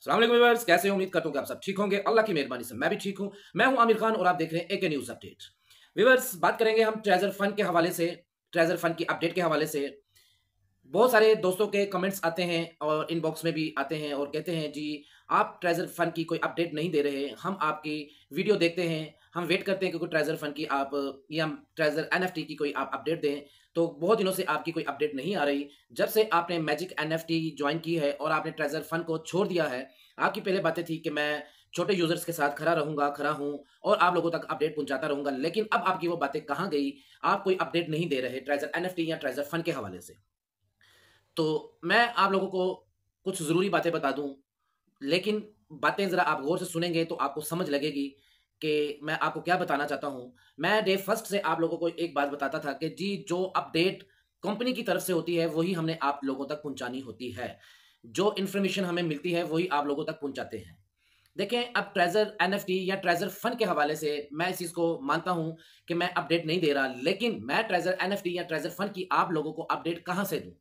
अस्सलाम वालेकुम व्यूअर्स, कैसे हो? उम्मीद करता हूं कि आप सब ठीक होंगे। अल्लाह की मेहरबानी से मैं भी ठीक हूं। मैं हूं आमिर खान और आप देख रहे हैं एके न्यूज अपडेट। व्यूअर्स, बात करेंगे हम ट्रेजर फंड के हवाले से, ट्रेजर फंड की अपडेट के हवाले से। बहुत सारे दोस्तों के कमेंट्स आते हैं और इनबॉक्स में भी आते हैं और कहते हैं जी आप ट्रेजर फंड की कोई अपडेट नहीं दे रहे। हम आपकी वीडियो देखते हैं, हम वेट करते हैं कि कोई ट्रेजर फंड की आप या ट्रेजर एनएफटी की कोई आप अपडेट दें। तो बहुत दिनों से आपकी कोई अपडेट नहीं आ रही। जब से आपने मैजिक एनएफटी ज्वाइन की है और आपने ट्रेजर फंड को छोड़ दिया है, आपकी पहले बातें थी कि मैं छोटे यूजर्स के साथ खड़ा रहूंगा, खड़ा हूं और आप लोगों तक अपडेट पहुंचाता रहूंगा। लेकिन अब आपकी वो बातें कहां गई? आप कोई अपडेट नहीं दे रहे ट्रेजर एनएफटी या ट्रेजर फंड के हवाले से। तो मैं आप लोगों को कुछ ज़रूरी बातें बता दूँ, लेकिन बातें ज़रा आप गौर से सुनेंगे तो आपको समझ लगेगी कि मैं आपको क्या बताना चाहता हूँ। मैं डे फर्स्ट से आप लोगों को एक बात बताता था कि जी जो अपडेट कंपनी की तरफ से होती है, वही हमने आप लोगों तक पहुँचानी होती है। जो इन्फॉर्मेशन हमें मिलती है, वही आप लोगों तक पहुँचाते हैं। देखें, अब ट्रेज़र एनएफटी या ट्रेज़र फंड के हवाले से मैं इस चीज़ को मानता हूँ कि मैं अपडेट नहीं दे रहा, लेकिन मैं ट्रेज़र एनएफटी या ट्रेज़र फंड की आप लोगों को अपडेट कहाँ से दूँ?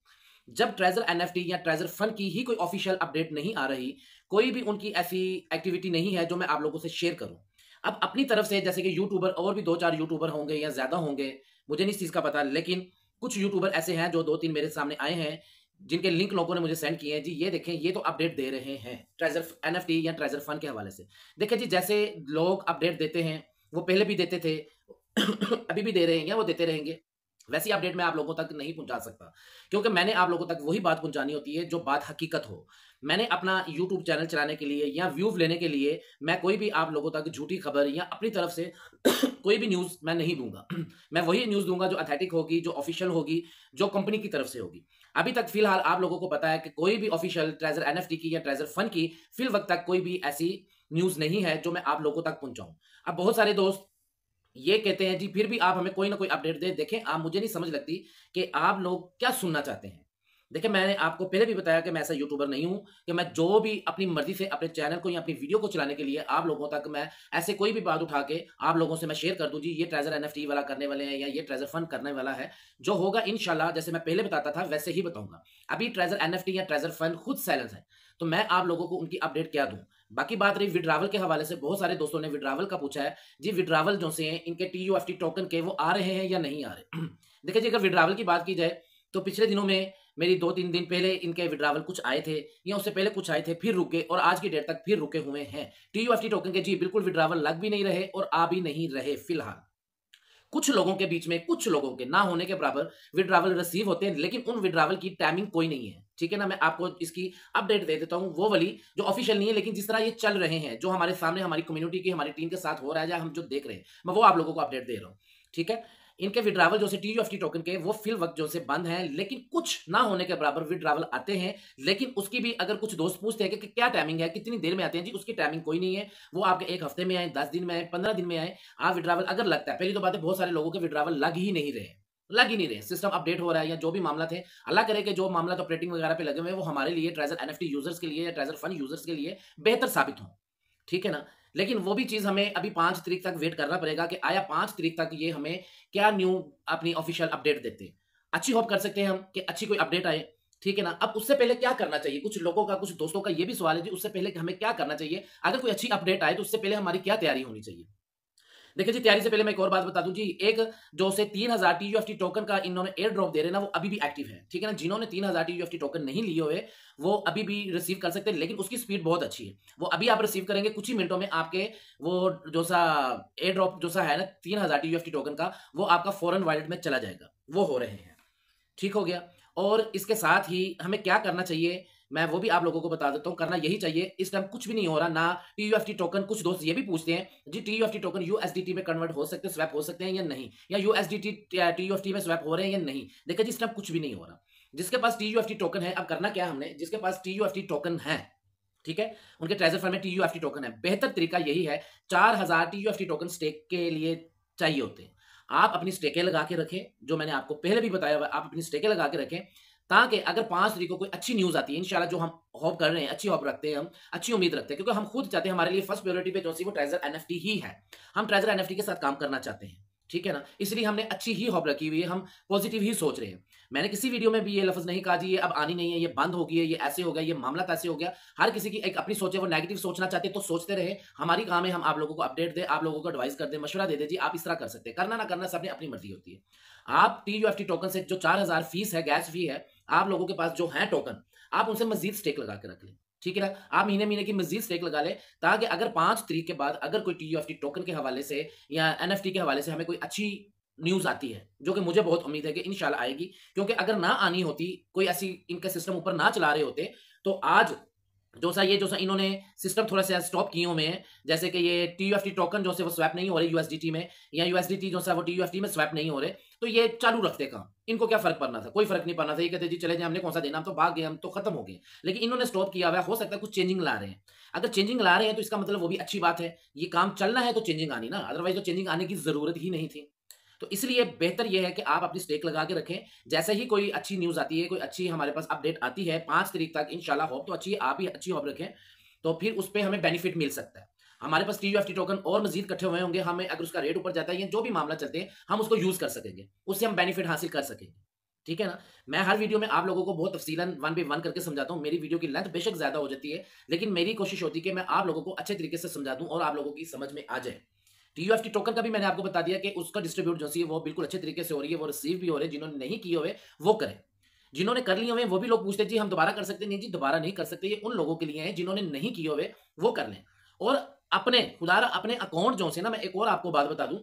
जब ट्रेजर एनएफटी या ट्रेजर फंड की ही कोई ऑफिशियल अपडेट नहीं आ रही, कोई भी उनकी ऐसी एक्टिविटी नहीं है जो मैं आप लोगों से शेयर करूं। अब अपनी तरफ से जैसे कि यूट्यूबर और भी 2-4 यूट्यूबर होंगे या ज़्यादा होंगे, मुझे नहीं इस चीज़ का पता, लेकिन कुछ यूट्यूबर ऐसे हैं जो 2-3 मेरे सामने आए हैं, जिनके लिंक लोगों ने मुझे सेंड किए हैं। जी ये देखें, ये तो अपडेट दे रहे हैं ट्रेजर एनएफटी या ट्रेजर फंड के हवाले से। देखिए जी, जैसे लोग अपडेट देते हैं, वो पहले भी देते थे, अभी भी दे रहे हैं या वो देते रहेंगे। वैसी अपडेट मैं आप लोगों तक नहीं पहुंचा सकता, क्योंकि मैंने आप लोगों तक वही बात पहुंचानी होती है जो बात हकीकत हो। मैंने अपना यूट्यूब चैनल चलाने के लिए या व्यूज लेने के लिए मैं कोई भी आप लोगों तक झूठी खबर या अपनी तरफ से कोई भी न्यूज़ मैं नहीं दूंगा। मैं वही न्यूज़ दूंगा जो अथेंटिक होगी, जो ऑफिशियल होगी, जो कंपनी की तरफ से होगी। अभी तक फिलहाल आप लोगों को पता है कि कोई भी ऑफिशियल ट्रेजर एनएफटी की या ट्रेजर फंड की फिल वक्त तक कोई भी ऐसी न्यूज़ नहीं है जो मैं आप लोगों तक पहुंचाऊं। अब बहुत सारे दोस्त ये कहते हैं जी फिर भी आप हमें कोई ना कोई अपडेट दें। देखें, आप मुझे नहीं समझ लगती कि आप लोग क्या सुनना चाहते हैं। देखिए, मैंने आपको पहले भी बताया कि मैं ऐसा यूट्यूबर नहीं हूं कि मैं जो भी अपनी मर्जी से अपने चैनल को या अपनी वीडियो को चलाने के लिए आप लोगों तक मैं ऐसे कोई भी बात उठा के आप लोगों से मैं शेयर कर दूं जी ये ट्रेजर एनएफटी वाला करने वाले हैं या ये ट्रेजर फंड करने वाला है। जो होगा इंशाल्लाह, जैसे मैं पहले बताता था वैसे ही बताऊंगा। अभी ट्रेजर एनएफटी या ट्रेजर फंड खुद साइलेंस है, तो मैं आप लोगों को उनकी अपडेट क्या दूं। बाकी बात रही विड्रावल के हवाले से, बहुत सारे दोस्तों ने विड्रावल का पूछा है। जी विड्रावल जो से हैं, इनके टीयूएफटी टोकन के वो आ रहे हैं या नहीं आ रहे? देखिए जी, अगर विड्रावल की बात की जाए तो पिछले दिनों में मेरी 2-3 दिन पहले इनके विड्रावल कुछ आए थे या उससे पहले कुछ आए थे, फिर रुके और आज की डेट तक फिर रुके हुए हैं। टीयूएफटी टोकन के जी बिल्कुल विड्रावल लग भी नहीं रहे और आ भी नहीं रहे फिलहाल। कुछ लोगों के बीच में, कुछ लोगों के ना होने के बराबर विड्रावल रिसीव होते हैं, लेकिन उन विड्रावल की टाइमिंग कोई नहीं है। ठीक है ना? मैं आपको इसकी अपडेट दे देता हूं, वो वाली जो ऑफिशियल नहीं है, लेकिन जिस तरह ये चल रहे हैं, जो हमारे सामने हमारी कम्युनिटी की, हमारी टीम के साथ हो रहा है या हम जो देख रहे हैं, मैं वो आप लोगों को अपडेट दे रहा हूं। ठीक है? इनके विड्रावल जो से टीयूएफटी टोकन के वो फिल वक्त जो से बंद हैं, लेकिन कुछ ना होने के बराबर विड्रावल आते हैं। लेकिन उसकी भी अगर कुछ दोस्त पूछते हैं कि क्या टाइमिंग है, कितनी देर में आते हैं, जी उसकी टाइमिंग कोई नहीं है। वो आपके 1 हफ्ते में आए, 10 दिन में आए, 15 दिन में आए, आप विड्रावल अगर लगता है, पहली तो बात है बहुत सारे लोगों के विड्रावल लग ही नहीं रहे, लग ही नहीं रहे। सिस्टम अपडेट हो रहा है या जो भी मामला थे, अल्लाह करे कि जो मामला तो ऑपरेटिंग वगैरह पे लगे हुए हैं वो हमारे लिए ट्रेजर एनएफटी यूजर्स के लिए या ट्रेजर फंड यूजर्स के लिए बेहतर साबित हो। ठीक है ना? लेकिन वो भी चीज़ हमें अभी 5 तारीख तक वेट करना पड़ेगा कि आया 5 तारीख तक ये हमें क्या न्यू अपनी ऑफिशियल अपडेट देते हैं। अच्छी होप कर सकते हैं हम कि अच्छी कोई अपडेट आए। ठीक है ना? अब उससे पहले क्या करना चाहिए? कुछ लोगों का, कुछ दोस्तों का ये भी सवाल है जी, उससे पहले कि हमें क्या करना चाहिए? अगर कोई अच्छी अपडेट आए तो उससे पहले हमारी क्या तैयारी होनी चाहिए? देखिए जी, तैयारी से पहले मैं एक और बात बता दूं जी, एक जो से 3000 टीयूएफटी टोकन का इन्होंने एयर ड्रॉप दे रहे हैं ना, वो अभी भी एक्टिव है। ठीक है ना? जिन्होंने 3000 टीयूएफटी टोकन नहीं लिए हुए, वो अभी भी रिसीव कर सकते हैं, लेकिन उसकी स्पीड बहुत अच्छी है। वो अभी आप रिसीव करेंगे कुछ ही मिनटों में, आपके वो जो सा एयर ड्रॉप जो सा है ना 3000 टीयूएफटी टोकन का, वो आपका फॉरेन वॉलेट में चला जाएगा। वो हो रहे हैं। ठीक हो गया? और इसके साथ ही हमें क्या करना चाहिए, मैं वो भी आप लोगों को बता देता हूँ। करना यही चाहिए, इस टाइम कुछ भी नहीं हो रहा ना टीयूएफटी टोकन। कुछ दोस्त ये भी पूछते हैं जी टीयूएफटी टोकन यूएसडीटी में कन्वर्ट हो सकते हैं, स्वैप हो सकते हैं या नहीं, या यूएसडीटी टीयूएफटी में स्वैप हो रहे हैं या नहीं। देखिए जी, इस टाइम कुछ भी नहीं हो रहा। जिसके पास टीयूएफटी टोकन है, अब करना क्या है हमने, जिसके पास टीयूएफटी टोकन है, ठीक है, उनके ट्रेजर फंड में टीयूएफटी टोकन है, बेहतर तरीका यही है, 4000 टीयूएफटी टोकन स्टेक के लिए चाहिए होते हैं। आप अपनी स्टेकें लगा के रखें, जो मैंने आपको पहले भी बताया हुआ, आप अपनी स्टेकें लगा के रखें, ताकि अगर 5 तारीख को कोई अच्छी न्यूज़ आती है, इंशाल्लाह जो हम होप कर रहे हैं, अच्छी होप रखते हैं, हम अच्छी उम्मीद रखते हैं, क्योंकि हम खुद चाहते हैं, हमारे लिए फर्स्ट प्रायोरिटी पे जो सी वो ट्रेजर एनएफटी ही है। हम ट्रेजर एनएफटी के साथ काम करना चाहते हैं। ठीक है ना, इसलिए हमने अच्छी ही होप रखी हुई है, हम पॉजिटिव ही सोच रहे हैं। मैंने किसी वीडियो में भी ये लफ्ज नहीं कहा जी ये अब आनी नहीं है, ये बंद हो गई है, ये ऐसे हो गया, ये मामला तैसे हो गया। हर किसी की एक अपनी सोच है, वो नेगेटिव सोचना चाहते हैं तो सोचते रहे। हमारी काम है हम आप लोगों को अपडेट दें, आप लोगों को एडवाइस कर दें, मशवरा दे दें जी आप इस तरह कर सकते हैं। करना ना करना सबने अपनी मर्जी होती है। आप TUFT टोकन से जो 4000 फीस है, गैस फी है, आप लोगों के पास जो है टोकन, आप उनसे मजीद स्टेक लगा के रख लें। ठीक है ना, आप महीने महीने की मजीद स्टेक लगा लें, ताकि अगर 5 तारीख के बाद अगर कोई TUFT टोकन के हवाले से या NFT के हवाले से हमें कोई अच्छी न्यूज़ आती है, जो कि मुझे बहुत उम्मीद है कि इंशाल्लाह आएगी, क्योंकि अगर ना आनी होती, कोई ऐसी इनके सिस्टम ऊपर ना चला रहे होते, तो आज जो सा इन्होंने सिस्टम थोड़ा सा स्टॉप किए हुए हैं, जैसे कि ये TUFT टोकन जो से वो स्वैप नहीं हो रहे USDT में, या USDT जो सा वो TUFT में स्वैप नहीं हो रहे, तो ये चालू रखते काम। इनको क्या फर्क पड़ना था? कोई फर्क नहीं पड़ना था। ये कहते जी चले जाए, हमने कौन सा देना, हम तो भाग गए, हम तो खत्म हो गए। लेकिन इन्होंने स्टॉप किया हुआ है, हो सकता है कुछ चेंजिंग ला रहे हैं। अगर चेंजिंग ला रहे हैं तो इसका मतलब वो भी अच्छी बात है। ये काम चलना है तो चेंजिंग आनी ना, अदरवाइज तो चेंजिंग आने की जरूरत ही नहीं थी। तो इसलिए बेहतर यह है कि आप अपनी स्टेक लगा के रखें। जैसे ही कोई अच्छी न्यूज़ आती है, कोई अच्छी हमारे पास अपडेट आती है 5 तारीख तक इंशाल्लाह, होप तो अच्छी है, आप ही अच्छी होप रखें, तो फिर उस पे हमें बेनिफिट मिल सकता है। हमारे पास TUFT टोकन और मजीद इकट्ठे हुए होंगे, हमें अगर उसका रेट ऊपर जाता है या जो भी मामला चलते हैं, हम उसको यूज़ कर सकेंगे, उससे हम बेनिफिट हासिल कर सकेंगे। ठीक है ना? मैं हर वीडियो में आप लोगों को बहुत तफसीलन 1 बाय 1 करके समझाता हूँ। मेरी वीडियो की लेंथ बेशक ज़्यादा हो जाती है, लेकिन मेरी कोशिश होती है कि मैं आप लोगों को अच्छे तरीके से समझा दूँ और आप लोगों की समझ में आ जाए। TUFT टोकन का भी मैंने आपको बता दिया कि उसका डिस्ट्रीब्यूट जो सी है वो बिल्कुल अच्छे तरीके से हो रही है, वो रिसीव भी हो रहे हैं। जिन्होंने नहीं किए हुए वो करें, जिन्होंने कर लिए हुए वो भी लोग पूछते हैं जी हम दोबारा कर सकते हैं? नहीं जी, दोबारा नहीं कर सकते। ये उन लोगों के लिए है जिन्होंने नहीं किए हुए, वो कर लें। और अपने खुदारा अपने अकाउंट जो से ना, मैं एक और आपको बात बता दूं,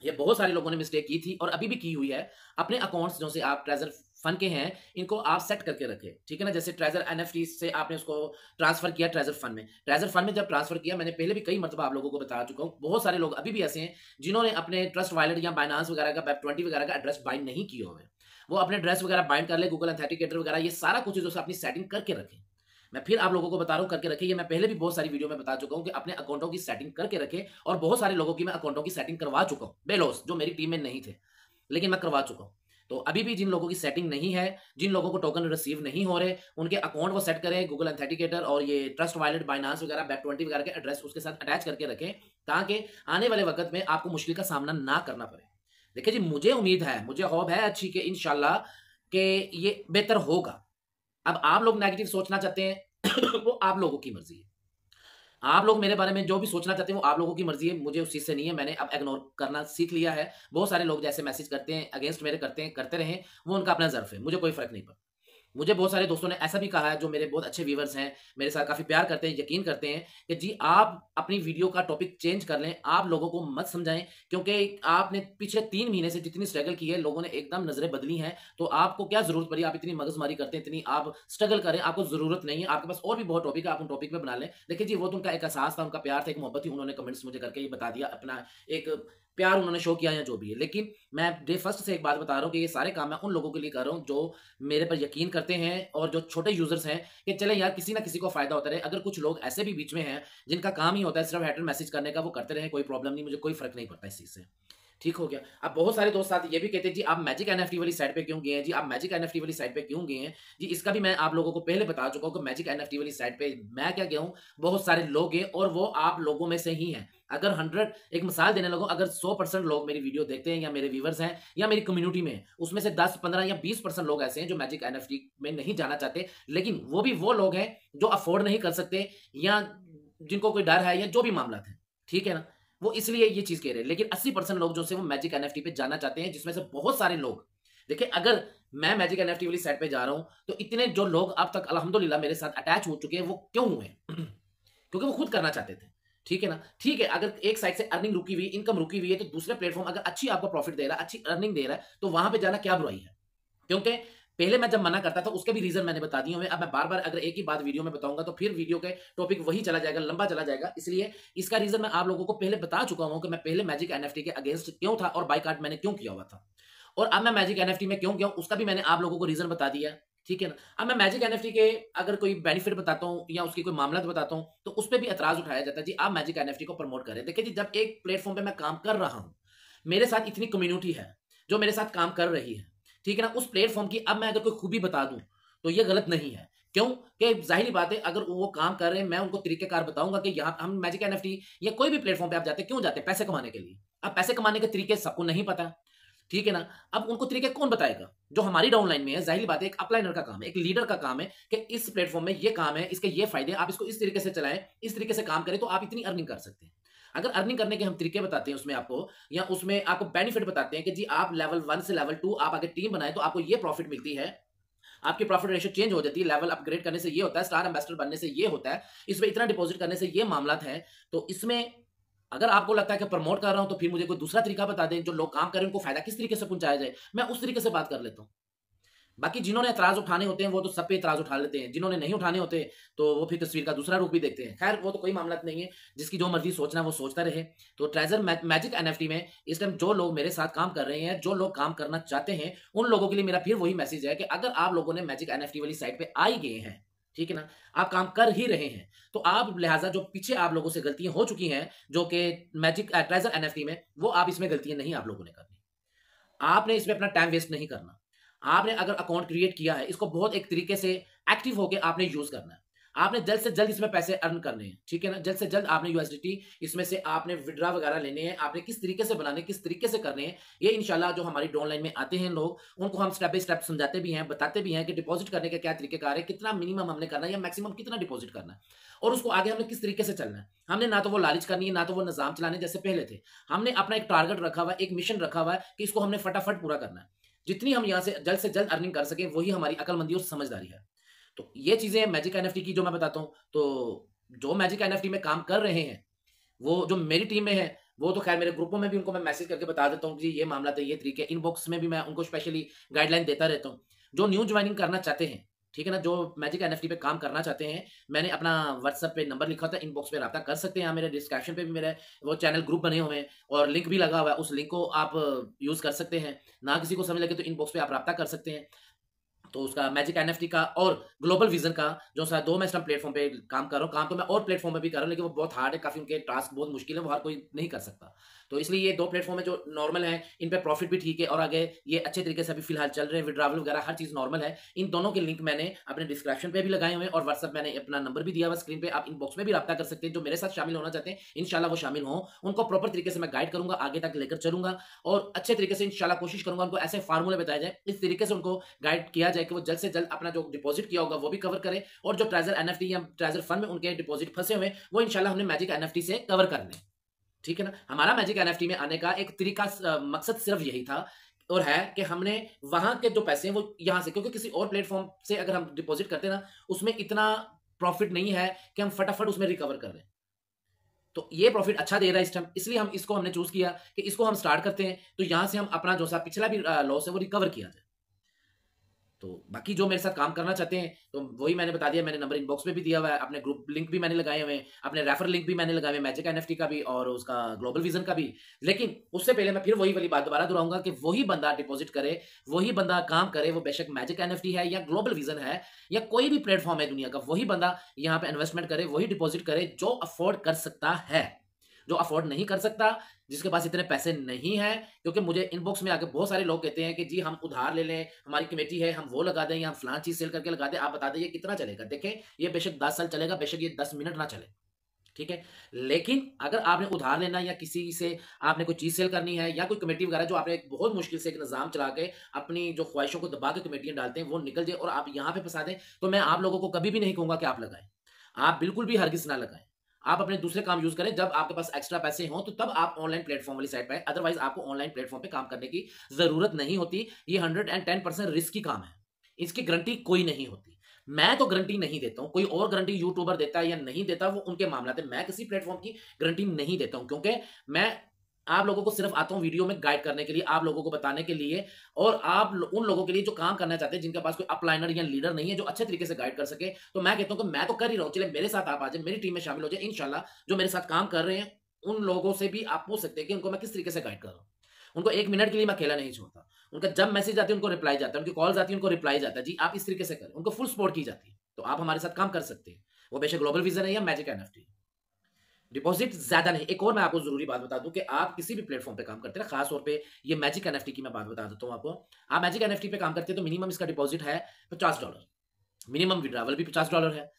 ये बहुत सारे लोगों ने मिस्टेक की थी और अभी भी की हुई है। अपने अकाउंट्स जो से आप ट्रेजर फंड के हैं, इनको आप सेट करके रखें। ठीक है ना, जैसे ट्रेजर NFT से आपने उसको ट्रांसफर किया ट्रेजर फंड में। ट्रेजर फंड में जब ट्रांसफर किया, मैंने पहले भी कई मरतबा आप लोगों को बता चुका हूँ, बहुत सारे लोग अभी भी ऐसे हैं जिन्होंने अपने ट्रस्ट वॉलेट या बाइनांस वगैरह का, Web20 वगैरह का एड्रेस बाइंड नहीं किए हुए। वो अपने एड्रेस वगैरह बाइंड कर ले, गूगल ऑथेंटिकेटर वगैरह, ये सारा कुछ जो है अपनी सेटिंग करके रखें। मैं फिर आप लोगों को बता रहा हूँ, करके रखें। ये मैं पहले भी बहुत सारी वीडियो में बता चुका हूँ कि अपने अकाउंटों की सेटिंग करके रखें, और बहुत सारे लोगों की मैं अकाउंटों की सेटिंग करवा चुका हूँ, बेलॉस, जो मेरी टीम में नहीं थे, लेकिन मैं करवा चुका हूँ। तो अभी भी जिन लोगों की सेटिंग नहीं है, जिन लोगों को टोकन रिसीव नहीं हो रहे, उनके अकाउंट वो सेट करें, गूगल ऑथेंटिकेटर और ये ट्रस्ट वॉलेट, बाइनांस वगैरह, Web20 वगैरह के एड्रेस उसके साथ अटैच करके रखें, ताकि आने वाले वक्त में आपको मुश्किल का सामना ना करना पड़े। देखिए जी, मुझे उम्मीद है, मुझे होप है अच्छी कि इंशाल्लाह कि ये बेहतर होगा। अब आप लोग नेगेटिव सोचना चाहते हैं वो आप लोगों की मर्जी है। आप लोग मेरे बारे में जो भी सोचना चाहते हैं वो आप लोगों की मर्जी है, मुझे उस चीज़ से नहीं है। मैंने अब इग्नोर करना सीख लिया है। बहुत सारे लोग जैसे मैसेज करते हैं, अगेंस्ट मेरे करते हैं, करते रहें, वो उनका अपना ज़र्फ है, मुझे कोई फ़र्क नहीं पड़ता। मुझे बहुत सारे दोस्तों ने ऐसा भी कहा है, जो मेरे बहुत अच्छे व्यूअर्स हैं, मेरे साथ काफ़ी प्यार करते हैं, यकीन करते हैं कि जी आप अपनी वीडियो का टॉपिक चेंज कर लें, आप लोगों को मत समझाएँ, क्योंकि आपने पिछले 3 महीने से जितनी स्ट्रगल की है, लोगों ने एकदम नज़रें बदली हैं, तो आपको क्या ज़रूरत पड़ी, आप इतनी मगजमारी करते हैं, इतनी आप स्ट्रगल करें, आपको ज़रूरत नहीं है। आपके पास और भी बहुत टॉपिक है, आप उन टॉपिक पे बना लें। देखिए जी, वो तो उनका एक एहसास था, उनका प्यार था, एक मोहब्बत थी, उन्होंने कमेंट्स मुझे करके ये बता दिया, अपना एक प्यार उन्होंने शो किया या जो भी है। लेकिन मैं डे फर्स्ट से एक बात बता रहा हूँ कि ये सारे काम मैं उन लोगों के लिए कर रहा हूँ जो मेरे पर यकीन करते हैं, और जो छोटे यूजर्स हैं, कि चले यार किसी ना किसी को फायदा होता रहे। अगर कुछ लोग ऐसे भी बीच में हैं जिनका काम ही होता है सिर्फ हेडर मैसेज करने का, वो करते रहे, कोई प्रॉब्लम नहीं, मुझे कोई फर्क नहीं पड़ता इस चीज से। ठीक हो गया। अब बहुत सारे दोस्त साथ ये भी कहते हैं जी आप मैजिक NFT वाली साइड पे क्यों गए हैं, जी आप मैजिक NFT वाली साइड पे क्यों गए हैं। जी इसका भी मैं आप लोगों को पहले बता चुका हूँ कि मैजिक NFT वाली साइड पे मैं क्या गया हूँ, बहुत सारे लोग हैं और वो आप लोगों में से ही हैं। अगर 100, एक मिसाल देने लगूं, अगर 100% लोग मेरी वीडियो देखते हैं या मेरे व्यूवर्स हैं या मेरी कम्युनिटी में, उसमें से 10, 15 या 20% लोग ऐसे हैं जो मैजिक NFT में नहीं जाना चाहते, लेकिन वो भी वो लोग हैं जो अफोर्ड नहीं कर सकते, या जिनको कोई डर है, या जो भी मामला है। ठीक है ना, वो इसलिए ये चीज कह रहे हैं। लेकिन 80% लोग जो से वो मैजिक NFT पे जाना चाहते हैं, जिसमें से बहुत सारे लोग, देखिए अगर मैं मैजिक NFT वाली साइड पे जा रहा हूं, तो इतने जो लोग अब तक अल्हम्दुलिल्लाह मेरे साथ अटैच हो चुके हैं, वो क्यों हुए क्योंकि वो खुद करना चाहते थे। ठीक है ना, ठीक है, अगर एक साइड से अर्निंग रुकी हुई, इनकम रुकी हुई है, तो दूसरे प्लेटफॉर्म अगर अच्छी आपको प्रॉफिट दे रहा है, अच्छी अर्निंग दे रहा है, तो वहां पे जाना क्या बुराई है। क्योंकि पहले मैं जब मना करता था, उसके भी रीजन मैंने बता दिए हुए। अब मैं बार बार अगर एक ही बात वीडियो में बताऊंगा तो फिर वीडियो के टॉपिक वही चला जाएगा, लंबा चला जाएगा। इसलिए इसका रीजन मैं आप लोगों को पहले बता चुका हूं कि मैं पहले मैजिक NFT के अगेंस्ट क्यों था और बाइकआउट मैंने क्यों किया हुआ था, और अब मैं मैजिक NFT में क्यों गया हूं, उसका भी मैंने आप लोगों को रीजन बता दिया है। ठीक है ना, अब मैं मैजिक NFT के अगर कोई बेनिफिट बताता हूं या उसकी कोई मामला बताता हूं, तो उस पर भी एतराज उठाया जाता है जी आप मैजिक NFT को प्रमोट करें। देखिए जी, जब एक प्लेटफॉर्म पे मैं काम कर रहा हूं, मेरे साथ इतनी कम्युनिटी है जो मेरे साथ काम कर रही है, ठीक है ना, उस प्लेटफॉर्म की अब मैं अगर कोई खूबी बता दूं तो ये गलत नहीं है। क्यों कि जाहिर बात है, अगर वो काम कर रहे हैं, मैं उनको तरीकेकार बताऊंगा कि यहाँ हम मैजिक NFT या कोई भी प्लेटफॉर्म पे आप जाते हैं, क्यों जाते हैं, पैसे कमाने के लिए। अब पैसे कमाने के तरीके सबको नहीं पता, ठीक है ना। अब उनको तरीके कौन बताएगा? जो हमारी डाउनलाइन में है, जाहिर बात है एक अपलाइनर का काम है, एक लीडर का काम है कि इस प्लेटफॉर्म में ये काम है, इसके ये फायदे, आप इसको इस तरीके से चलाएं, इस तरीके से काम करें तो आप इतनी अर्निंग कर सकते हैं। अगर अर्निंग करने के हम तरीके बताते हैं उसमें आपको, या उसमें आपको बेनिफिट बताते हैं कि जी आप लेवल 1 से लेवल 2 आप अगर टीम बनाए तो आपको ये प्रॉफिट मिलती है, आपकी प्रॉफिट रेशियो चेंज हो जाती है, लेवल अपग्रेड करने से ये होता है, स्टार एम्बेसडर बनने से ये होता है, इसमें इतना डिपॉजिट करने से ये मामला है। तो इसमें अगर आपको लगता है कि प्रमोट कर रहा हूं तो फिर मुझे कोई दूसरा तरीका बता दें, जो लोग काम करें उनको फायदा किस तरीके से पहुंचाया जाए, मैं उस तरीके से बात कर लेता हूं। बाकी जिन्होंने एतराज उठाने होते हैं वो तो सब पे एतराज उठा लेते हैं, जिन्होंने नहीं उठाने होते तो वो फिर तस्वीर का दूसरा रूप भी देखते हैं। खैर वो तो कोई मामला नहीं है, जिसकी जो मर्जी सोचना वो सोचता रहे। तो ट्रेजर मैजिक एनएफटी में इस टाइम जो लोग मेरे साथ काम कर रहे हैं, जो लोग काम करना चाहते हैं, उन लोगों के लिए मेरा फिर वही मैसेज है कि अगर आप लोगों ने मैजिक एनएफटी वाली साइट पे आ ही गए हैं, ठीक है ना, आप काम कर ही रहे हैं, तो आप लिहाजा जो पीछे आप लोगों से गलतियां हो चुकी हैं जो कि मैजिक ट्रेजर एनएफटी में, वो आप इसमें गलतियां नहीं आप लोगों ने करनी। आपने इसमें अपना टाइम वेस्ट नहीं करना। आपने अगर अकाउंट क्रिएट किया है, इसको बहुत एक तरीके से एक्टिव होकर आपने यूज करना है। आपने जल्द से जल्द इसमें पैसे अर्न करने हैं, ठीक है ना। जल्द से जल्द आपने यूएसडीटी इसमें से आपने विड्रा वगैरह लेने हैं, आपने किस तरीके से बनाने, किस तरीके से करने हैं, ये इंशाल्लाह जो हमारी ऑनलाइन में आते हैं लोग, उनको हम स्टेप बाय स्टेप समझाते भी हैं, बताते भी हैं कि डिपॉजिट करने के क्या तरीकेकार है, कितना मिनिमम हमने करना है या मैक्सिमम कितना डिपॉजिट करना है, और उसको आगे हमने किस तरीके से चलना है। हमने ना तो वो लालच करनी है, ना तो वो निजाम चलाने जैसे पहले थे। हमने अपना एक टारगेट रखा हुआ है, एक मिशन रखा हुआ है कि इसको हमने फटाफट पूरा करना है। जितनी हम यहाँ से जल्द अर्निंग कर सकें, वही हमारी अकलमंदी और समझदारी है। तो ये चीजें मैजिक एनएफटी की जो मैं बताता हूँ, तो जो मैजिक एनएफटी में काम कर रहे हैं, वो जो मेरी टीम में है, वो तो खैर मेरे ग्रुपों में भी उनको मैं मैसेज करके बता देता हूँ कि ये मामला था, ये तरीके, इनबॉक्स में भी मैं उनको स्पेशली गाइडलाइन देता रहता हूँ। जो न्यू ज्वाइनिंग करना चाहते हैं, ठीक है ना, जो मैजिक एनएफटी पे काम करना चाहते हैं, मैंने अपना व्हाट्सएप पे नंबर लिखा था, इनबॉक्स पे रब्ता कर सकते हैं। यहाँ मेरे डिस्क्रिप्शन पे भी मेरे वो चैनल ग्रुप बने हुए हैं और लिंक भी लगा हुआ है, उस लिंक को आप यूज कर सकते हैं। ना किसी को समझ लगे तो इनबॉक्स पे आप रब्ता कर सकते हैं। तो उसका मैजिक एनएफटी का और ग्लोबल विजन का जो सा 2 मैं इस टाइम प्लेटफॉर्म पे काम कर रहा हूँ। काम तो मैं और प्लेटफॉर्म पे भी कर रहा हूँ, लेकिन वो बहुत हार्ड है, काफ़ी उनके टास्क बहुत मुश्किल है, वो हर कोई नहीं कर सकता। तो इसलिए ये 2 प्लेटफॉर्म है जो नॉर्मल है, इन पे प्रॉफिट भी ठीक है और आगे ये अच्छे तरीके से अभी फिलहाल चल रहे हैं, विड्रावल वगैरह हर चीज़ नॉर्मल है। इन दोनों के लिंक मैंने अपने डिस्क्रिप्शन पे भी लगाए हुए हैं और व्हाट्सएप मैंने अपना नंबर भी दिया हुआ स्क्रीन पे, आप इनबॉक्स में भी रब्ता कर सकते हैं। जो मेरे साथ शामिल होना चाहते हैं, इंशाल्लाह वो शामिल हों, उनको प्रॉपर तरीके से मैं गाइड करूंगा, आगे तक लेकर चलूंगा और अच्छे तरीके से इंशाल्लाह कोशिश करूंगा उनको ऐसे फार्मूले बताया जाए, इस तरीके से उनको गाइड किया जाए कि वो जल्द से जल्द अपना जो डिपॉजिट किया होगा वो भी कवर करे, और जो ट्रेजर एनएफटी या ट्रेजर फंड में उनके डिपॉजिट फंसे हुए वो इंशाल्लाह हमने मैजिक एनएफटी से कवर करने, ठीक है ना। हमारा मैजिक एनएफटी में आने का एक तरीका मकसद सिर्फ यही था और है कि हमने वहां के जो पैसे हैं वो यहां से, क्योंकि किसी और प्लेटफॉर्म से अगर हम डिपॉजिट करते ना, उसमें इतना प्रॉफिट नहीं है कि हम फटाफट उसमें रिकवर कर लें। तो ये प्रॉफिट अच्छा दे रहा है इस टाइम, इसलिए हम इसको हमने चूज किया कि इसको हम स्टार्ट करते हैं, तो यहां से हम अपना जो सा पिछला भी लॉस है वो रिकवर किया जाए। तो बाकी जो मेरे साथ काम करना चाहते हैं, तो वही मैंने बता दिया, मैंने नंबर इनबॉक्स में भी दिया हुआ है, अपने ग्रुप लिंक भी मैंने लगाए हुए हैं, अपने रेफर लिंक भी मैंने लगाए हुए हैं, मैजिक एनएफटी का भी और उसका ग्लोबल विजन का भी। लेकिन उससे पहले मैं फिर वही वाली बात दोबारा दोहराऊंगा कि वही बंदा डिपॉजिट करे, वही बंदा काम करे, वो बेशक मैजिक एनएफटी है या ग्लोबल विजन है या कोई भी प्लेटफॉर्म है दुनिया का, वही बंदा यहाँ पे इन्वेस्टमेंट करे, वही डिपॉजिट करे जो अफोर्ड कर सकता है। जो अफोर्ड नहीं कर सकता, जिसके पास इतने पैसे नहीं है, क्योंकि मुझे इनबॉक्स में आके बहुत सारे लोग कहते हैं कि जी हम उधार ले लें, हमारी कमेटी है, हम वो लगा दें या हम फलां चीज सेल करके लगा दें, आप बता दें ये कितना चलेगा। देखें ये बेशक 10 साल चलेगा, बेशक ये 10 मिनट ना चले, ठीक है। लेकिन अगर आपने उधार लेना या किसी से आपने कोई चीज सेल करनी है या कोई कमेटी वगैरह जो आपने बहुत मुश्किल से एक निजाम चला के अपनी जो ख्वाहिशों को दबा के कमेटियां डालते हैं वो निकल जाए और आप यहाँ पे फंसा दें, तो मैं आप लोगों को कभी भी नहीं कहूंगा कि आप लगाएं। आप बिल्कुल भी हरगिज ना लगाएं। आप अपने दूसरे काम यूज करें, जब आपके पास एक्स्ट्रा पैसे हों तो तब आप ऑनलाइन प्लेटफॉर्म वाली साइट पर आए, अदरवाइज आपको ऑनलाइन प्लेटफॉर्म पे काम करने की जरूरत नहीं होती। ये 110% रिस्की काम है, इसकी गारंटी कोई नहीं होती। मैं तो गारंटी नहीं देता हूं, कोई और गारंटी यूट्यूबर देता है या नहीं देता वो उनके मामला है। मैं किसी प्लेटफॉर्म की गारंटी नहीं देता हूं, क्योंकि मैं आप लोगों को सिर्फ आता हूं वीडियो में गाइड करने के लिए, आप लोगों को बताने के लिए, और उन लोगों के लिए जो काम करना चाहते हैं, जिनके पास कोई अपलाइनर या लीडर नहीं है जो अच्छे तरीके से गाइड कर सके। तो मैं कहता हूं कि मैं तो कर ही रहा हूं, चले मेरे साथ आप आ जाए, मेरी टीम में शामिल हो जाए। इंशाल्लाह जो मेरे साथ काम कर रहे हैं उन लोगों से भी आप पूछ सकते हैं कि उनको मैं किस तरीके से गाइड कर रहा हूं। उनको 1 मिनट के लिए मैं अकेला नहीं छोड़ता, उनका जब मैसेज आते हैं उनको रिप्लाई जाता है, उनकी कॉल्स आती है उनको रिप्लाई जाता है, जी आप इस तरीके से करें, उनको फुल सपोर्ट की जाती है। तो आप हमारे साथ काम कर सकते हैं, वो बेशक ग्लोबल विजन है या मैजिक एनएफटी। डिपॉजिट ज्यादा नहीं। एक और मैं आपको जरूरी बात बता दूं कि आप किसी भी प्लेटफॉर्म पे काम करते हैं, खास तौर पे ये मैजिक एनएफटी की मैं बात बता देता हूं आपको। आप मैजिक एनएफटी पे काम करते हैं तो मिनिमम इसका डिपॉजिट है $50, मिनिमम विड्रावल भी $50 है।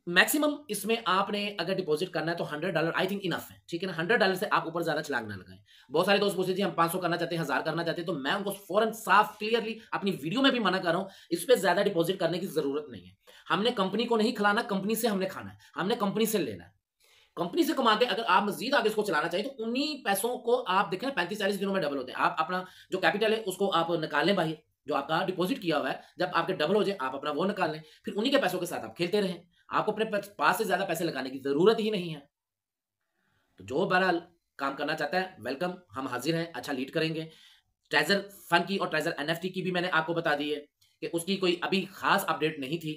मैक्सिमम इसमें आपने अगर डिपॉजिट करना है तो $100 आई थिंक इनफ है, ठीक है ना। $100 से आप ऊपर ज्यादा छलांग ना लगाएं। बहुत सारे दोस्त पूछते जी हम 500 करना चाहते हैं, 1000 करना चाहते हैं, तो मैं उनको फौरन साफ क्लियरली अपनी वीडियो में भी मना कर रहा हूं, इस पे ज्यादा डिपॉजिट करने की जरूरत नहीं है। हमने कंपनी को नहीं खिलाना, कंपनी से हमने खाना है, हमने कंपनी से लेना है। कंपनी से कमा के अगर आप मजीद आगे इसको चलाना चाहिए तो उन्हीं पैसों को आप देखें 35-40 दिनों में डबल होते हैं। आप अपना जो कैपिटल है उसको आप निकालें बाहर, जो आपका डिपॉजिट किया हुआ है, जब आपके डबल हो जाए आप अपना वो निकाल लें, फिर उन्हीं के पैसों के साथ आप खेलते रहें। आपको अपने पास से ज्यादा पैसे लगाने की जरूरत ही नहीं है। तो जो बहरहाल काम करना चाहता है वेलकम, हम हाजिर हैं, अच्छा लीड करेंगे। ट्रेजर फन की और ट्रेजर एनएफटी की भी मैंने आपको बता दी है कि उसकी कोई अभी खास अपडेट नहीं थी,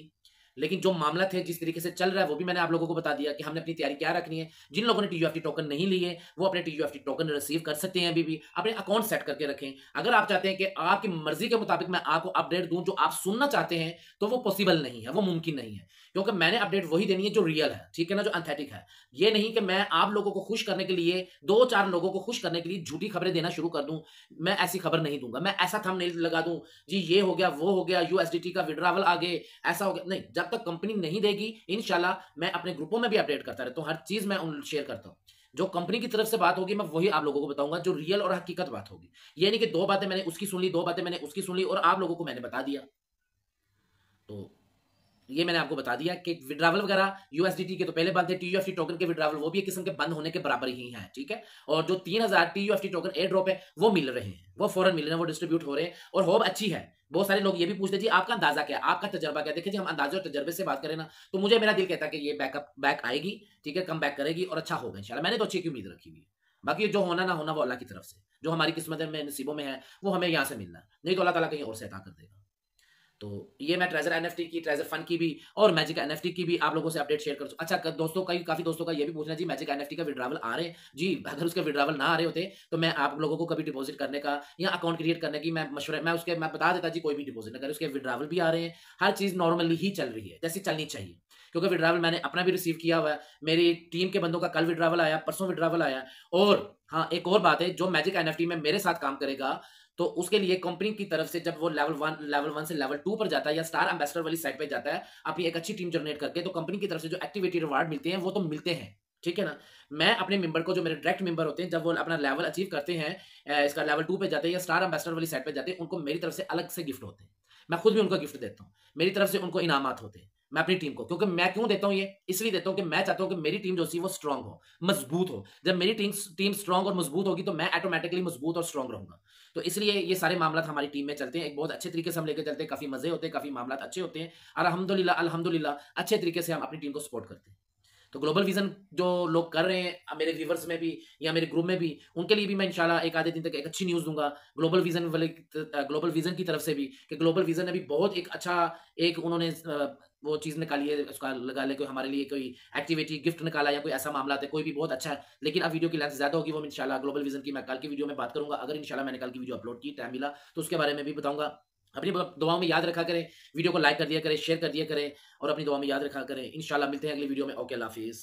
लेकिन जो मामला थे जिस तरीके से चल रहा है वो भी मैंने आप लोगों को बता दिया कि हमने अपनी तैयारी क्या रखनी है। जिन लोगों ने टीयूएफटी टोकन नहीं लिए वो अपने टीयूएफटी टोकन रिसीव कर सकते हैं, अभी भी अपने अकाउंट सेट करके रखें। अगर आप चाहते हैं कि आपकी मर्जी के मुताबिक मैं आपको अपडेट दूं जो आप सुनना चाहते हैं, तो वो पॉसिबल नहीं है, वो मुमकिन नहीं है, क्योंकि मैंने अपडेट वही देनी है जो रियल है, ठीक है ना, जो एंथेटिक है। ये नहीं कि मैं आप लोगों को खुश करने के लिए, 2-4 लोगों को खुश करने के लिए झूठी खबरें देना शुरू कर दूं। मैं ऐसी खबर नहीं दूंगा, मैं ऐसा थंबनेल लगा दूं जी ये हो गया वो हो गया, यूएसडीटी का विड्रॉवल आ गए, ऐसा हो गया, नहीं। जब तक कंपनी नहीं देगी इंशाल्लाह मैं अपने ग्रुपों में भी अपडेट करता रहता हूं, हर चीज मैं शेयर करता हूं। जो कंपनी की तरफ से बात होगी मैं वही आप लोगों को बताऊंगा, जो रियल और हकीकत बात होगी। ये नहीं कि 2 बातें मैंने उसकी सुन ली, 2 बातें मैंने उसकी सुन ली और आप लोगों को मैंने बता दिया। तो ये मैंने आपको बता दिया कि विड्रावल वगैरह यूएसडीटी के तो पहले बंद थे, टीयूएफटी टोकन के विड्रावल वो भी एक किस्म के बंद होने के बराबर ही हैं, ठीक है। और जो 3000 टीयूएफटी टोकन एयर ड्रॉप है वो मिल रहे हैं, वो फौरन मिल रहे हैं, वो डिस्ट्रीब्यूट हो रहे हैं और होप अच्छी है। बहुत सारे लोग ये भी पूछते जी आपका अंदाजा क्या है, आपका तजर्बा क्या है। देखिए जी हम अंदाजे और तजर्बे से बात करें ना, तो मुझे मेरा दिल कहता है कि ये बैक आएगी, ठीक है, कम बैक करेगी और अच्छा होगा इंशाल्लाह। मैंने तो अच्छी की उम्मीद रखी हुई है। बाकी जो होना ना होना वो अल्लाह की तरफ से, जो हमारी किस्मत में नसीबों में है वो हमें यहाँ से मिलना है, नहीं तो अल्लाह ताला कहीं और से अता कर देगा। तो ये मैं ट्रेजर एनएफटी की, ट्रेजर फन की भी और मैजिक एनएफटी की भी आप लोगों से अपडेट शेयर कर। अच्छा दोस्तों का, काफी दोस्तों का ये भी पूछना जी मैजिक एनएफटी का विड्रावल आ रहे हैं जी। अगर उसके विड्रावल ना आ रहे होते तो मैं आप लोगों को कभी डिपॉजिट करने का या अकाउंट क्रिएट करने की मैं मशवरा, मैं बता देता जी कोई भी डिपॉजिट न करे। उसके विड्रावल भी आ रहे हैं, हर चीज नॉर्मली ही चल रही है जैसी चलनी चाहिए, क्योंकि विड्रावल मैंने अपना भी रिसीव किया हुआ है, मेरी टीम के बंदों का कल विड्रावल आया, परसों विड्रावल आया। और हाँ एक और बात है, जो मैजिक एनएफटी में मेरे साथ काम करेगा तो उसके लिए कंपनी की तरफ से जब वो लेवल 1 से लेवल 2 पर जाता है या स्टार एम्बेसडर वाली साइड पे जाता है अपनी एक अच्छी टीम जनरेट करके, तो कंपनी की तरफ से जो एक्टिविटी रिवार्ड मिलते हैं वो तो मिलते हैं, ठीक है ना। मैं अपने मेंबर को, जो मेरे डायरेक्ट मेंबर होते हैं, जब वो अपना लेवल अचीव करते हैं, इसका लेवल 2 पे जाते हैं या स्टार एम्बेसडर वाली साइड पे जाते हैं, उनको मेरी तरफ से अलग से गिफ्ट होते हैं। मैं खुद भी उनको गिफ्ट देता हूँ, मेरी तरफ से उनको इनामात होते हैं, मैं अपनी टीम को। क्योंकि मैं क्यों देता हूँ ये, इसलिए देता हूँ कि मैं चाहता हूँ कि मेरी टीम जो सी वो स्ट्रांग हो, मजबूत हो। जब मेरी टीम स्ट्रांग और मजबूत होगी तो मैं ऑटोमेटिकली मजबूत और स्ट्रांग रहूंगा। तो इसलिए ये सारे मामला हमारी टीम में चलते हैं, एक बहुत अच्छे तरीके से हम लेकर चलते हैं, काफी मजे होते हैं, काफी मामला अच्छे होते हैं। अल्हम्दुलिल्लाह अल्हम्दुलिल्लाह अच्छे तरीके से हम अपनी टीम को सपोर्ट करते हैं। तो ग्लोबल विजन जो लोग कर रहे हैं मेरे व्यूवर्स में भी या मेरे ग्रुप में भी, उनके लिए भी मैं इंशाल्लाह एक आधे दिन तक एक अच्छी न्यूज़ दूंगा ग्लोबल विजन की तरफ से भी, कि ग्लोबल विजन ने भी बहुत एक अच्छा एक उन्होंने वो चीज़ निकाली है, उसका लगा ले कोई हमारे लिए कोई एक्टिविटी गिफ्ट निकाला या कोई ऐसा मामला है, कोई भी बहुत अच्छा है। लेकिन अब वीडियो की लेंथ ज़्यादा होगी, वो इंशाल्लाह ग्लोबल विजन की मैं कल की वीडियो में बात करूंगा। अगर इंशाल्लाह मैंने कल की वीडियो अपलोड की, टाइम मिला तो उसके बारे में भी बताऊंगा। अपनी दुआओं में याद रखा करें, वीडियो को लाइक कर दिया करें, शेयर कर दिया करें और अपनी दुआ में याद रखा करें। इंशाल्लाह मिलते हैं अगली वीडियो में। ओके, अल्लाह हाफिज़।